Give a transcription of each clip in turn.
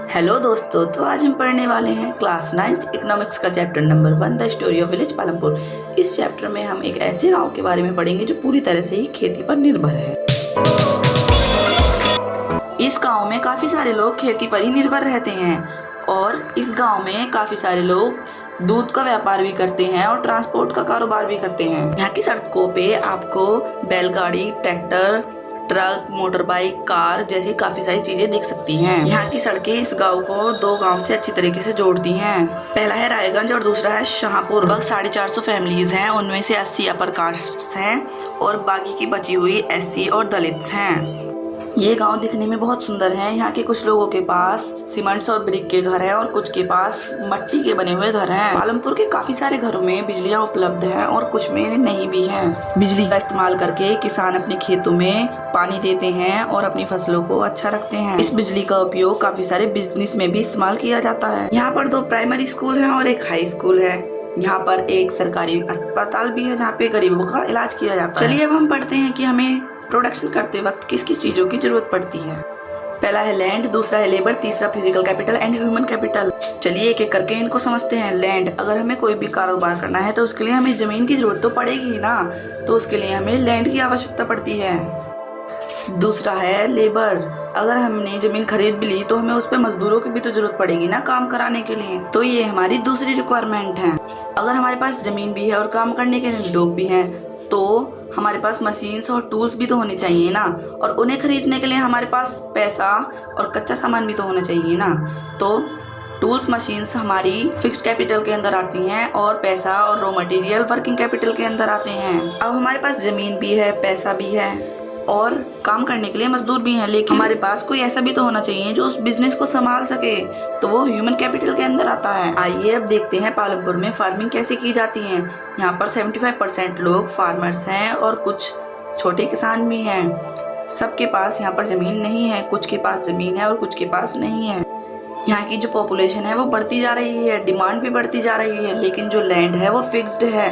Hello दोस्तों, तो आज हम पढ़ने वाले हैं क्लास 9th इकोनॉमिक्स का chapter number 1 the story of village Palampur. इस चैप्टर में हम एक ऐसे गांव के बारे में पढ़ेंगे जो पूरी तरह से ही खेती पर निर्भर है। इस गांव में काफ़ी सारे लोग खेती पर ही निर्भर रहते हैं और इस गांव में काफ़ी सारे लोग दूध का व्यापार भी करते हैं और ट्रांसपोर्ट का कारोबार भी करते हैं। यहाँ की सड़कों पे आपको बैलगाड़ी, tractor, truck, motor bike, car जैसी काफी सारी चीजें दिख सकती हैं। यहाँ की सड़कें इस गांव को दो गांव से अच्छी तरीके से जोड़ती हैं। पहला है रायगंज और दूसरा है शाहपुर। लगभग 450 फैमिलीज हैं, उनमें से 80 अपर कास्ट हैं और बाकी की बची हुई SC और दलित्स हैं। ये गांव दिखने में बहुत सुंदर है। यहाँ के कुछ लोगों के पास सीमेंट्स और ब्रिक के घर हैं और कुछ के पास मट्टी के बने हुए घर हैं। पालमपुर के काफी सारे घरों में बिजलियाँ उपलब्ध हैं और कुछ में नहीं भी हैं। बिजली का इस्तेमाल करके किसान अपने खेतों में पानी देते हैं और अपनी फसलों को अच्छा रखते हैं। इस बिजली का उपयोग काफी सारे बिजनेस में भी इस्तेमाल किया जाता है। यहाँ पर 2 प्राइमरी स्कूल है और एक हाई स्कूल है। यहाँ पर एक सरकारी अस्पताल भी है जहाँ पे गरीबों का इलाज किया जाता है। चलिए अब हम पढ़ते हैं कि हमें प्रोडक्शन करते वक्त किस किस चीजों की जरूरत पड़ती है। पहला है लैंड, दूसरा है लेबर, तीसरा physical capital and human capital. चलिए एक एक करके इनको समझते हैं। लैंड, अगर हमें कोई भी कारोबार करना है तो उसके लिए हमें जमीन की जरूरत तो पड़ेगी ना, तो उसके लिए हमें लैंड की आवश्यकता पड़ती है। दूसरा है लेबर, अगर हमने जमीन खरीद भी ली तो हमें उस पे मजदूरों की भी तो जरूरत पड़ेगी ना काम कराने के लिए, तो ये हमारी दूसरी रिक्वायरमेंट है। अगर हमारे पास जमीन भी है और काम करने के लिए लोग भी हैं तो हमारे पास मशीन्स और टूल्स भी तो होने चाहिए ना, और उन्हें खरीदने के लिए हमारे पास पैसा और कच्चा सामान भी तो होना चाहिए ना। तो टूल्स, मशीन्स हमारी फिक्स्ड कैपिटल के अंदर आती हैं और पैसा और रॉ मटेरियल वर्किंग कैपिटल के अंदर आते हैं। अब हमारे पास जमीन भी है, पैसा भी है और काम करने के लिए मजदूर भी हैं, लेकिन हमारे पास कोई ऐसा भी तो होना चाहिए जो उस बिजनेस को संभाल सके, तो वो ह्यूमन कैपिटल के अंदर आता है। आइए अब देखते हैं पालमपुर में फार्मिंग कैसे की जाती है। यहाँ पर 75% लोग फार्मर्स हैं और कुछ छोटे किसान भी हैं। सबके पास यहाँ पर जमीन नहीं है, कुछ के पास जमीन है और कुछ के पास नहीं है। यहाँ की जो पॉपुलेशन है वो बढ़ती जा रही है, डिमांड भी बढ़ती जा रही है, लेकिन जो लैंड है वो फिक्स्ड है।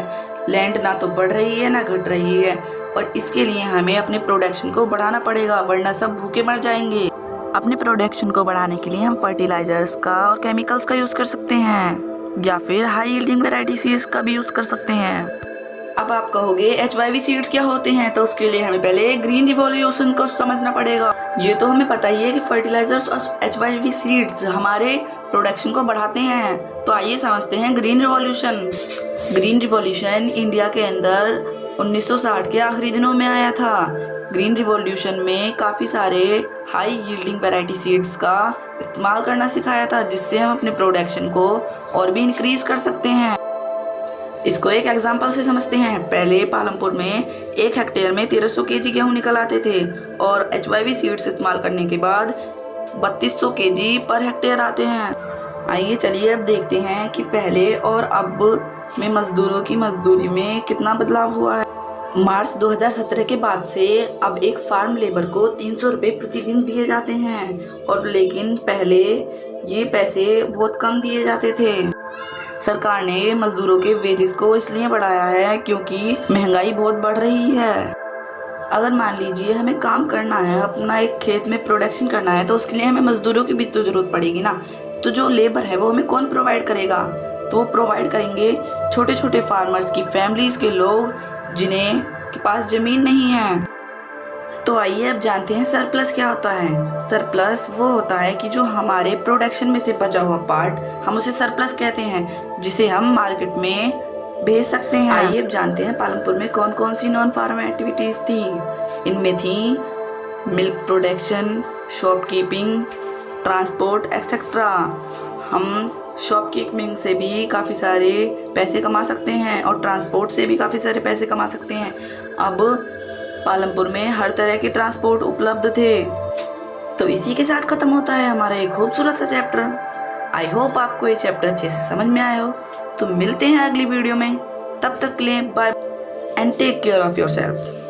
लैंड ना तो बढ़ रही है ना घट रही है और इसके लिए हमें अपने प्रोडक्शन को बढ़ाना पड़ेगा, वरना सब भूखे मर जाएंगे। अपने प्रोडक्शन को बढ़ाने के लिए हम फर्टिलाइजर्स का और केमिकल्स का यूज़ कर सकते हैं या फिर हाई यील्डिंग वैरायटी सीड्स का भी यूज़ कर सकते हैं। अब आप कहोगे HYV सीड्स क्या होते हैं, तो उसके लिए हमें पहले ग्रीन रिवॉल्यूशन को समझना पड़ेगा। ये तो हमें पता ही है कि फर्टिलाइजर्स और HYV सीड्स हमारे प्रोडक्शन को बढ़ाते हैं, तो आइए समझते हैं green revolution. Green revolution India के अंदर 1960 के आखिरी दिनों में आया था। ग्रीन रिवॉल्यूशन में काफ़ी सारे हाई यील्डिंग वैरायटी सीड्स का इस्तेमाल करना सिखाया था, जिससे हम अपने प्रोडक्शन को और भी इंक्रीज कर सकते हैं। इसको एक एग्जांपल से समझते हैं। पहले पालमपुर में 1 हेक्टेयर में 1300 kg गेहूँ निकल आते थे और HYV सीड्स इस्तेमाल करने के बाद 3200 kg पर हेक्टेयर आते हैं। आइए चलिए अब देखते हैं कि पहले और अब में मजदूरों की मजदूरी में कितना बदलाव हुआ है। मार्च 2017 के बाद से अब एक फार्म लेबर को 300 रुपये प्रतिदिन दिए जाते हैं, और लेकिन पहले ये पैसे बहुत कम दिए जाते थे। सरकार ने मजदूरों के वेजेस को इसलिए बढ़ाया है क्योंकि महंगाई बहुत बढ़ रही है। अगर मान लीजिए हमें काम करना है, अपना एक खेत में प्रोडक्शन करना है, तो उसके लिए हमें मजदूरों की भी तो जरूरत पड़ेगी ना। तो जो लेबर है वो हमें कौन प्रोवाइड करेगा, तो वो प्रोवाइड करेंगे छोटे छोटे फार्मर्स की फैमिलीज के लोग जिन्हें के पास जमीन नहीं है। तो आइए अब जानते हैं सरप्लस क्या होता है। सरप्लस वो होता है कि जो हमारे प्रोडक्शन में से बचा हुआ पार्ट, हम उसे सरप्लस कहते हैं, जिसे हम मार्केट में भेज सकते हैं। आइए अब जानते हैं पालमपुर में कौन कौन सी नॉन फार्म एक्टिविटीज थी। इनमें थी milk production, shopkeeping, transport etcetera. हम शॉपकीपिंग से भी काफ़ी सारे पैसे कमा सकते हैं और ट्रांसपोर्ट से भी काफ़ी सारे पैसे कमा सकते हैं। अब पालमपुर में हर तरह के ट्रांसपोर्ट उपलब्ध थे। तो इसी के साथ ख़त्म होता है हमारा एक खूबसूरत सा चैप्टर। आई होप आपको ये चैप्टर अच्छे से समझ में आया हो। तो मिलते हैं अगली वीडियो में, तब तक के लिए bye and take care of yourself.